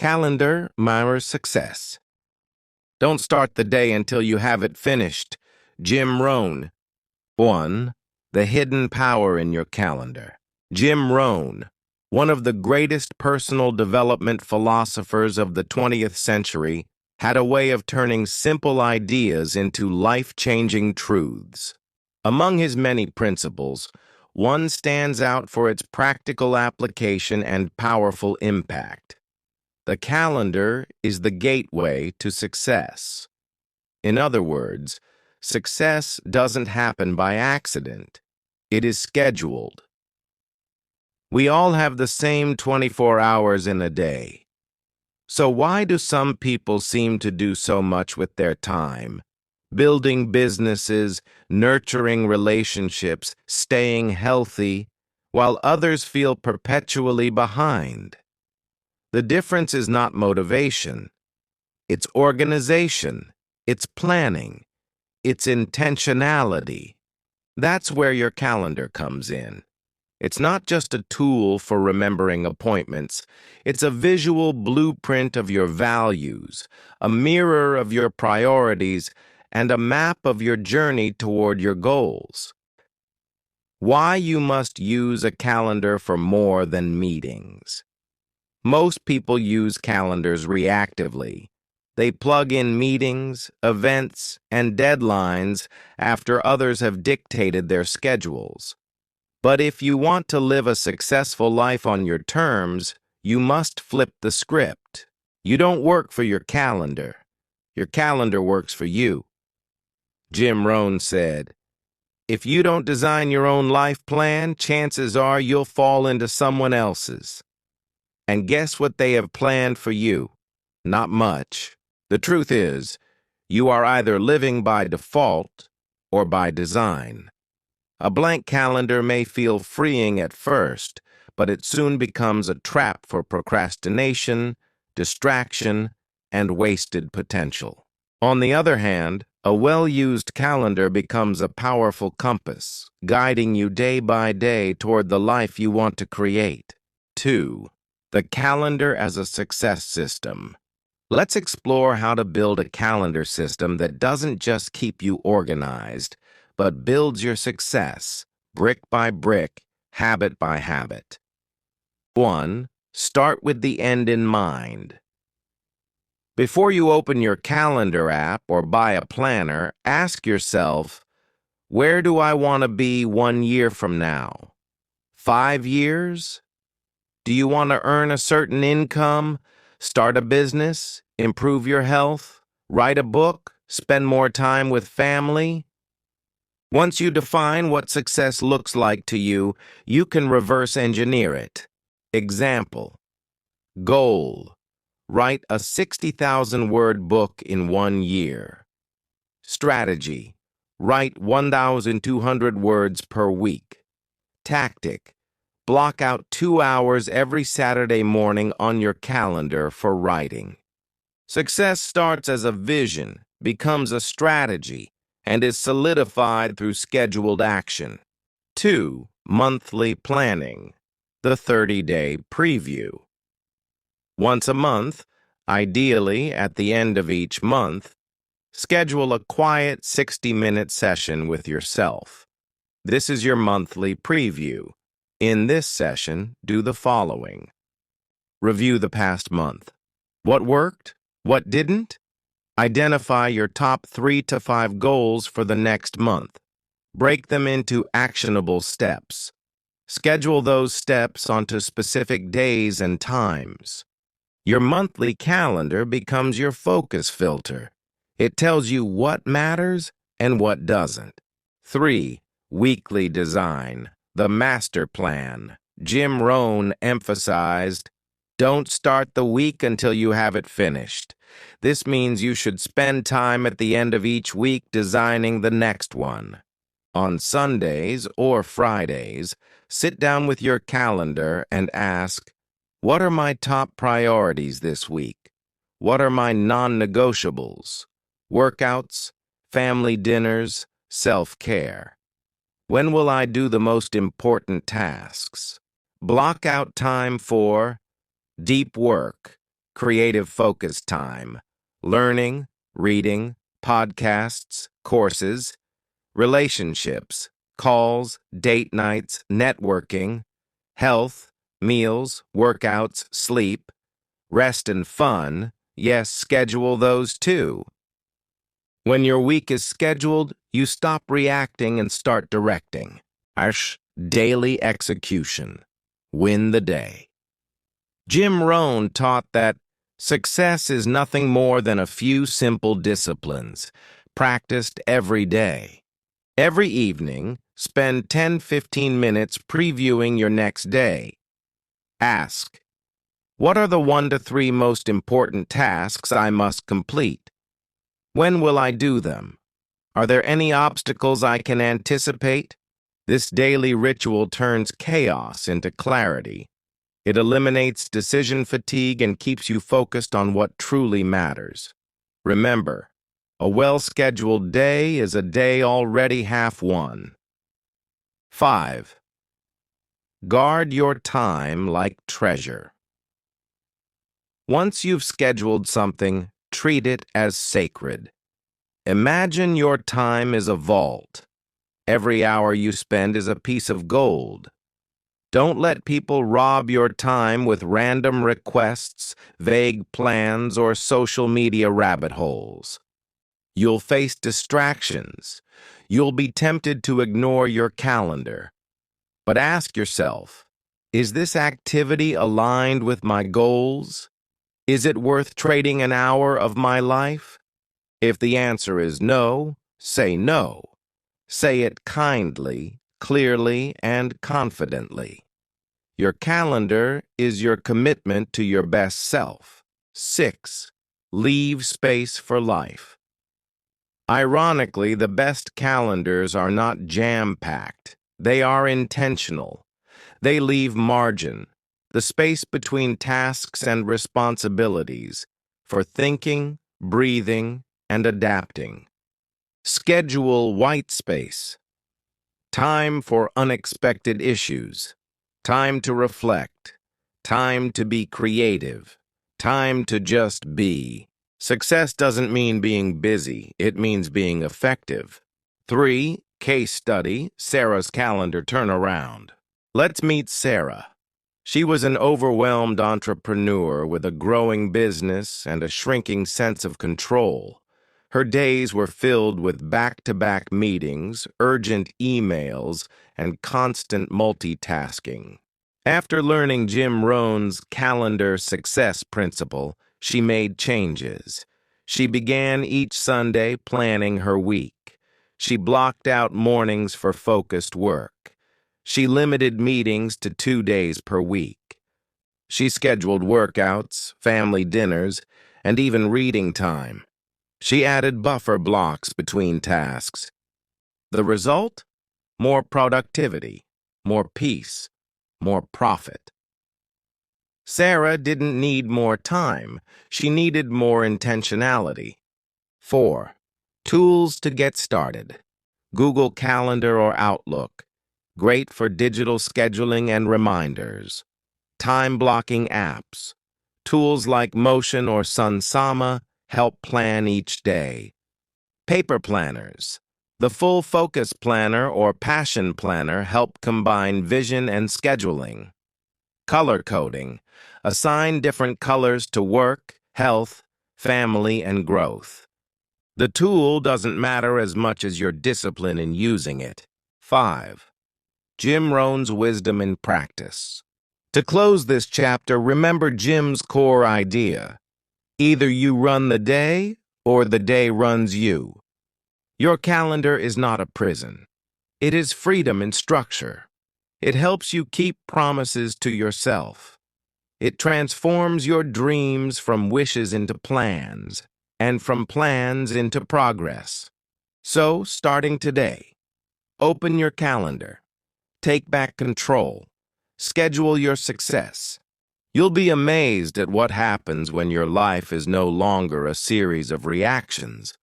calendar mirrors success. Don't start the day until you have it finished. Jim Rohn. 1. The hidden power in your calendar. Jim Rohn, one of the greatest personal development philosophers of the 20th century, had a way of turning simple ideas into life-changing truths. Among his many principles, one stands out for its practical application and powerful impact. The calendar is the gateway to success. In other words, success doesn't happen by accident. It is scheduled. We all have the same 24 hours in a day. So why do some people seem to do so much with their time? Building businesses, nurturing relationships, staying healthy, while others feel perpetually behind. The difference is not motivation. It's organization. It's planning. It's intentionality. That's where your calendar comes in. It's not just a tool for remembering appointments. It's a visual blueprint of your values, a mirror of your priorities, and a map of your journey toward your goals. Why you must use a calendar for more than meetings. Most people use calendars reactively. They plug in meetings, events, and deadlines after others have dictated their schedules. But if you want to live a successful life on your terms, you must flip the script. You don't work for your calendar. Your calendar works for you. Jim Rohn said, "If you don't design your own life plan, chances are you'll fall into someone else's. And guess what they have planned for you? Not much. The truth is, you are either living by default or by design. A blank calendar may feel freeing at first, but it soon becomes a trap for procrastination, distraction, and wasted potential. On the other hand, a well-used calendar becomes a powerful compass, guiding you day by day toward the life you want to create. 2. The calendar as a success system. Let's explore how to build a calendar system that doesn't just keep you organized, but builds your success, brick by brick, habit by habit. 1. Start with the end in mind. Before you open your calendar app or buy a planner, ask yourself, where do I want to be 1 year from now? 5 years? Do you want to earn a certain income, start a business, improve your health, write a book, spend more time with family? Once you define what success looks like to you, you can reverse engineer it. Example. Goal. Write a 60,000-word book in 1 year. Strategy. Write 1,200 words per week. Tactic. Block out 2 hours every Saturday morning on your calendar for writing. Success starts as a vision, becomes a strategy, and is solidified through scheduled action. 2. Monthly planning. The 30-day preview. Once a month, ideally at the end of each month, schedule a quiet 60-minute session with yourself. This is your monthly preview. In this session, do the following. Review the past month. What worked? What didn't? Identify your top 3 to 5 goals for the next month. Break them into actionable steps. Schedule those steps onto specific days and times. Your monthly calendar becomes your focus filter. It tells you what matters and what doesn't. 3. Weekly design. The master plan. Jim Rohn emphasized, don't start the week until you have it finished. This means you should spend time at the end of each week designing the next one. On Sundays or Fridays, sit down with your calendar and ask, what are my top priorities this week? What are my non-negotiables? Workouts, family dinners, self-care. When will I do the most important tasks? Block out time for deep work, creative focus time, learning, reading, podcasts, courses, relationships, calls, date nights, networking, health, meals, workouts, sleep, rest and fun. Yes, schedule those too. When your week is scheduled, you stop reacting and start directing. Ash, daily execution. Win the day. Jim Rohn taught that success is nothing more than a few simple disciplines, practiced every day. Every evening, spend 10-15 minutes previewing your next day. Ask, what are the 1 to 3 most important tasks I must complete? When will I do them? Are there any obstacles I can anticipate? This daily ritual turns chaos into clarity. It eliminates decision fatigue and keeps you focused on what truly matters. Remember, a well-scheduled day is a day already half won. 5. Guard your time like treasure. Once you've scheduled something, treat it as sacred. Imagine your time is a vault. Every hour you spend is a piece of gold. Don't let people rob your time with random requests, vague plans, or social media rabbit holes. You'll face distractions. You'll be tempted to ignore your calendar. But ask yourself, is this activity aligned with my goals? Is it worth trading an hour of my life? If the answer is no, say no. Say it kindly, clearly, and confidently. Your calendar is your commitment to your best self. 6. Leave space for life. Ironically, the best calendars are not jam-packed. They are intentional. They leave margin, the space between tasks and responsibilities, for thinking, breathing, and adapting. Schedule white space. Time for unexpected issues. Time to reflect. Time to be creative. Time to just be. Success doesn't mean being busy. It means being effective. 3. Case study, Sarah's calendar turnaround. Let's meet Sarah. She was an overwhelmed entrepreneur with a growing business and a shrinking sense of control. Her days were filled with back-to-back meetings, urgent emails, and constant multitasking. After learning Jim Rohn's calendar success principle, she made changes. She began each Sunday planning her week. She blocked out mornings for focused work. She limited meetings to 2 days per week. She scheduled workouts, family dinners, and even reading time. She added buffer blocks between tasks. The result? More productivity, more peace, more profit. Sarah didn't need more time. She needed more intentionality. 4. Tools to get started. Google Calendar or Outlook. Great for digital scheduling and reminders. Time-blocking apps. Tools like Motion or Sunsama help plan each day. Paper planners. The Full Focus Planner or Passion Planner help combine vision and scheduling. Color coding. Assign different colors to work, health, family, and growth. The tool doesn't matter as much as your discipline in using it. 5. Jim Rohn's wisdom in practice. To close this chapter, remember Jim's core idea. Either you run the day, or the day runs you. Your calendar is not a prison. It is freedom in structure. It helps you keep promises to yourself. It transforms your dreams from wishes into plans, and from plans into progress. So, starting today, open your calendar. Take back control. Schedule your success. You'll be amazed at what happens when your life is no longer a series of reactions,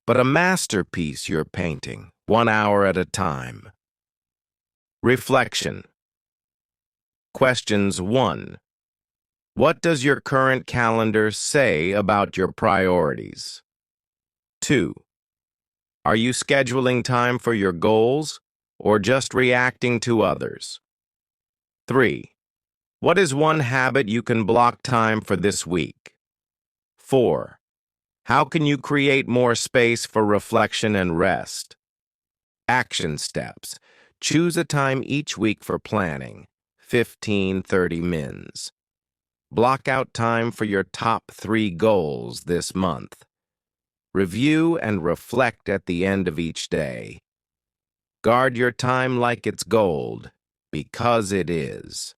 but a masterpiece you're painting, 1 hour at a time. Reflection. Questions 1. What does your current calendar say about your priorities? 2. Are you scheduling time for your goals or just reacting to others? 3. What is one habit you can block time for this week? 4. How can you create more space for reflection and rest? Action steps. Choose a time each week for planning, 15-30 mins. Block out time for your top 3 goals this month. Review and reflect at the end of each day. Guard your time like it's gold, because it is.